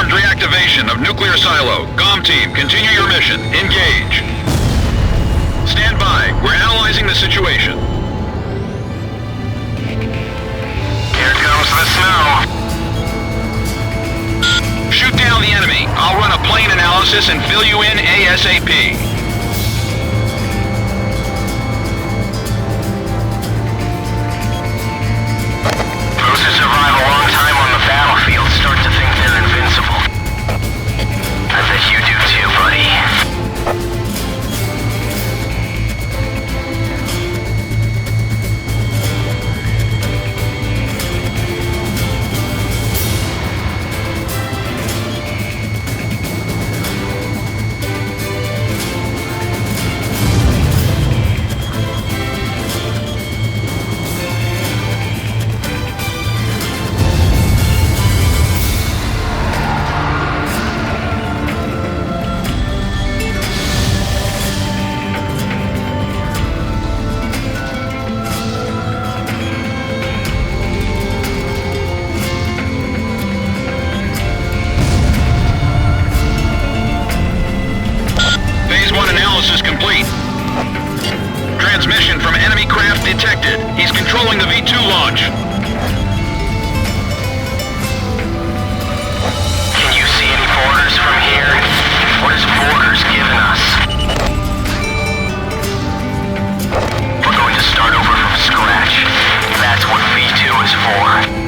Confirmed reactivation of nuclear silo. GOM team, continue your mission. Engage. Stand by. We're analyzing the situation. Here comes the snow. Shoot down the enemy. I'll run a plane analysis and fill you in ASAP. Those who survive a long time on the battlefield start to think they're invincible. I bet you do too, buddy. Analysis complete. Transmission from enemy craft detected. He's controlling the V2 launch. Can you see any borders from here? What is borders giving us? We're going to start over from scratch. That's what V2 is for.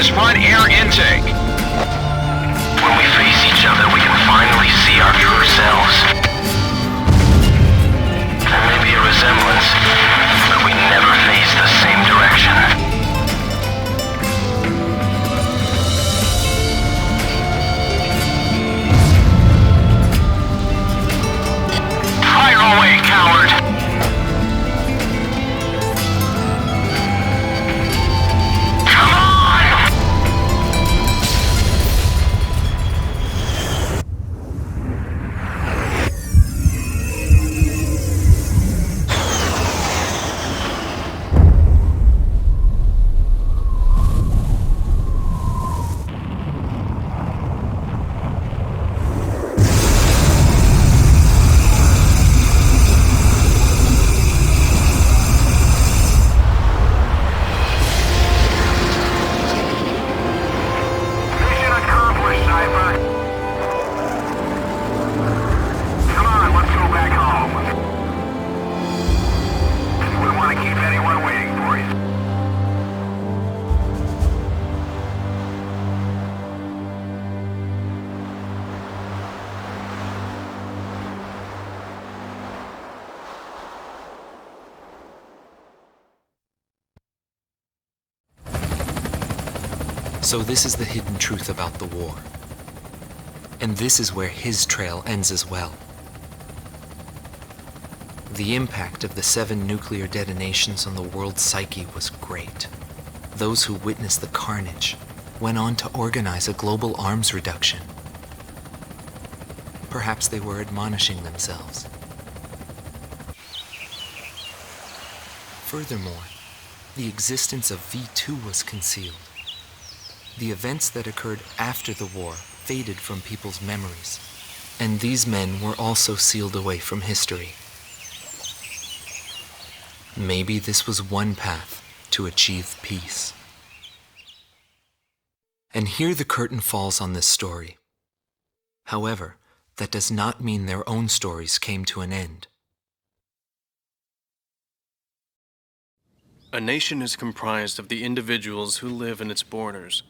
his front air intake. When we face each other, we can finally see our true selves. There may be a resemblance, but we never face the same direction. Fire away, coward! So this is the hidden truth about the war. And this is where his trail ends as well. The impact of the 7 nuclear detonations on the world's psyche was great. Those who witnessed the carnage went on to organize a global arms reduction. Perhaps they were admonishing themselves. Furthermore, the existence of V2 was concealed. The events that occurred after the war faded from people's memories, and these men were also sealed away from history. Maybe this was one path to achieve peace. And here the curtain falls on this story. However, that does not mean their own stories came to an end. A nation is comprised of the individuals who live in its borders.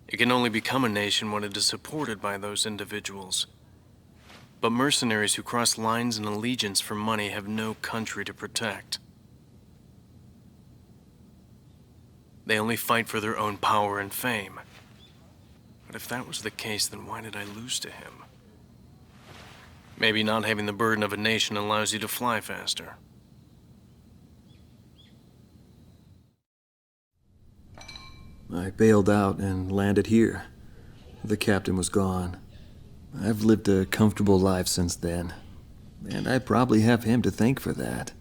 It can only become a nation when it is supported by those individuals. But mercenaries who cross lines in allegiance for money have no country to protect. They only fight for their own power and fame. But if that was the case, then why did I lose to him? Maybe not having the burden of a nation allows you to fly faster. I bailed out and landed here. The captain was gone. I've lived a comfortable life since then, and I probably have him to thank for that.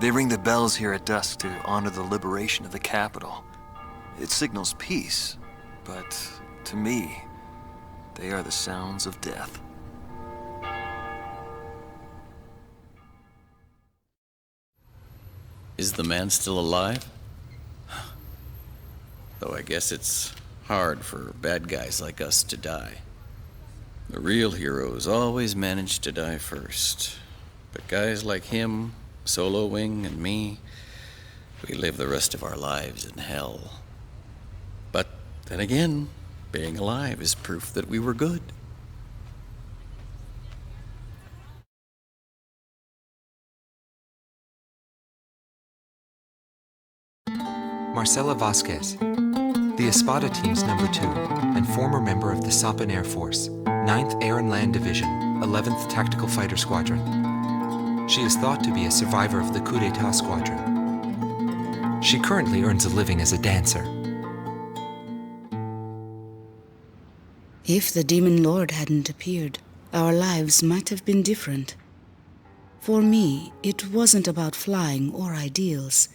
They ring the bells here at dusk to honor the liberation of the capital. It signals peace, but to me, they are the sounds of death. Is the man still alive? Though I guess it's hard for bad guys like us to die. The real heroes always manage to die first. But guys like him, Solo Wing, and me, we live the rest of our lives in hell. But then again, being alive is proof that we were good. Marcela Vasquez, the Espada team's number 2 and former member of the Sapan Air Force, 9th Air and Land Division, 11th Tactical Fighter Squadron. She is thought to be a survivor of the coup d'etat squadron. She currently earns a living as a dancer. If the Demon Lord hadn't appeared, our lives might have been different. For me, it wasn't about flying or ideals.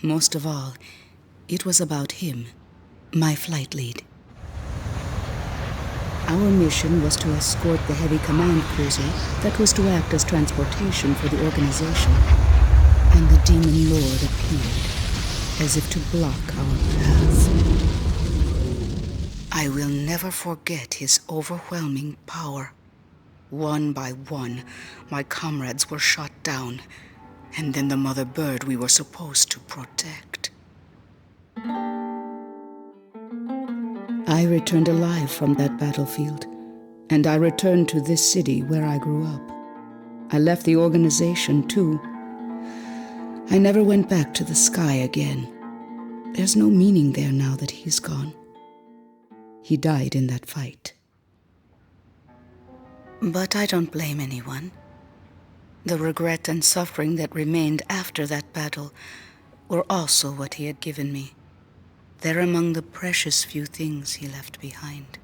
Most of all, it was about him, my flight lead. Our mission was to escort the heavy command cruiser that was to act as transportation for the organization. And the Demon Lord appeared, as if to block our path. I will never forget his overwhelming power. One by one, my comrades were shot down, and then the mother bird we were supposed to protect. I returned alive from that battlefield, and I returned to this city where I grew up. I left the organization, too. I never went back to the sky again. There's no meaning there now that he's gone. He died in that fight. But I don't blame anyone. The regret and suffering that remained after that battle were also what he had given me. They're among the precious few things he left behind.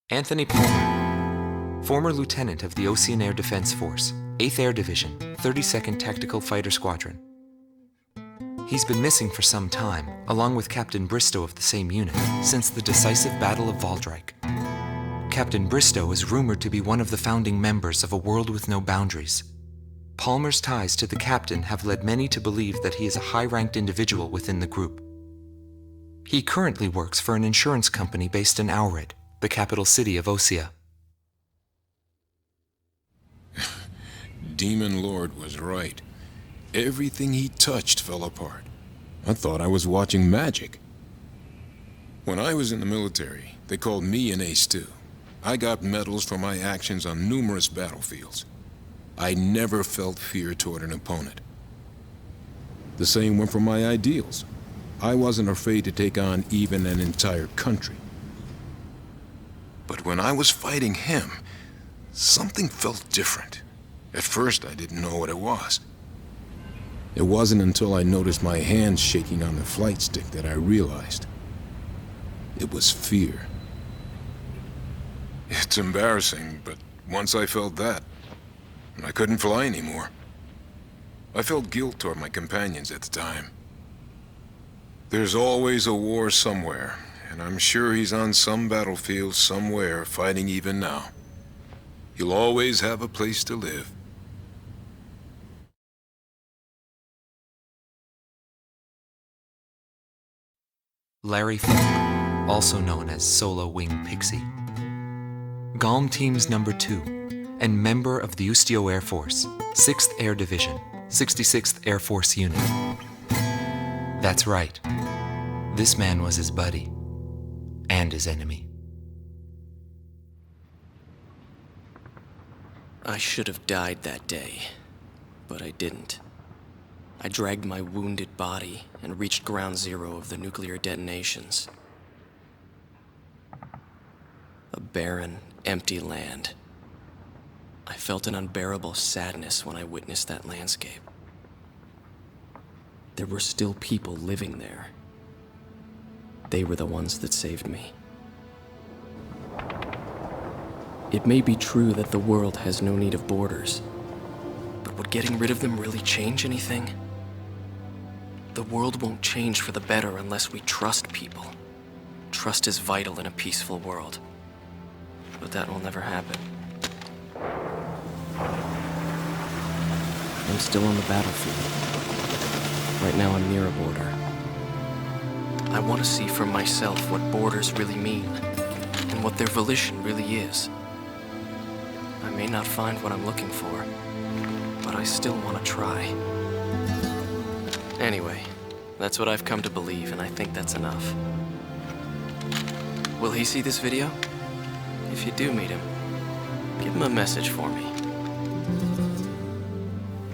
Anthony Palmer, former lieutenant of the Ocean Air Defense Force, 8th Air Division, 32nd Tactical Fighter Squadron. He's been missing for some time, along with Captain Bristow of the same unit, since the decisive Battle of Valdreich. Captain Bristow is rumored to be one of the founding members of A World with No Boundaries. Palmer's ties to the captain have led many to believe that he is a high-ranked individual within the group. He currently works for an insurance company based in Aurid, the capital city of Osea. Demon Lord was right. Everything he touched fell apart. I thought I was watching magic. When I was in the military, they called me an ace too. I got medals for my actions on numerous battlefields. I never felt fear toward an opponent. The same went for my ideals. I wasn't afraid to take on even an entire country. But when I was fighting him, something felt different. At first, I didn't know what it was. It wasn't until I noticed my hands shaking on the flight stick that I realized. It was fear. It's embarrassing, but once I felt that, I couldn't fly anymore. I felt guilt toward my companions at the time. There's always a war somewhere, and I'm sure he's on some battlefield somewhere fighting even now. He'll always have a place to live. Larry Funk, also known as Solo Wing Pixy. Gelb Team's number 2, and member of the Ustio Air Force, 6th Air Division, 66th Air Force Unit. That's right. This man was his buddy, and his enemy. I should have died that day, but I didn't. I dragged my wounded body and reached ground zero of the nuclear detonations. A barren, empty land. I felt an unbearable sadness when I witnessed that landscape. There were still people living there. They were the ones that saved me. It may be true that the world has no need of borders, but would getting rid of them really change anything? The world won't change for the better unless we trust people. Trust is vital in a peaceful world, but that will never happen. I'm still on the battlefield. Right now I'm near a border. I want to see for myself what borders really mean, and what their volition really is. I may not find what I'm looking for, but I still want to try. Anyway, that's what I've come to believe, and I think that's enough. Will he see this video? If you do meet him, give him a message for me.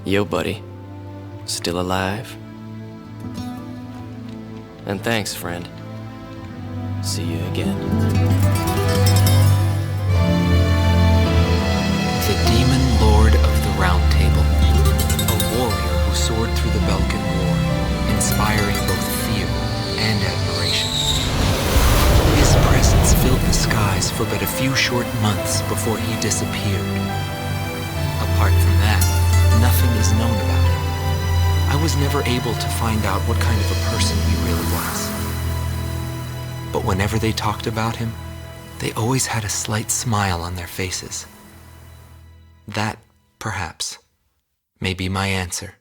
Yo, buddy. Still alive? And thanks, friend. See you again. The Demon Lord of the Round Table, a warrior who soared through the Balkan War, inspiring both fear and admiration. His presence filled the skies for but a few short months before he disappeared. Apart from that, nothing is known about him. I was never able to find out what kind of a person he really was. But whenever they talked about him, they always had a slight smile on their faces. That, perhaps, may be my answer.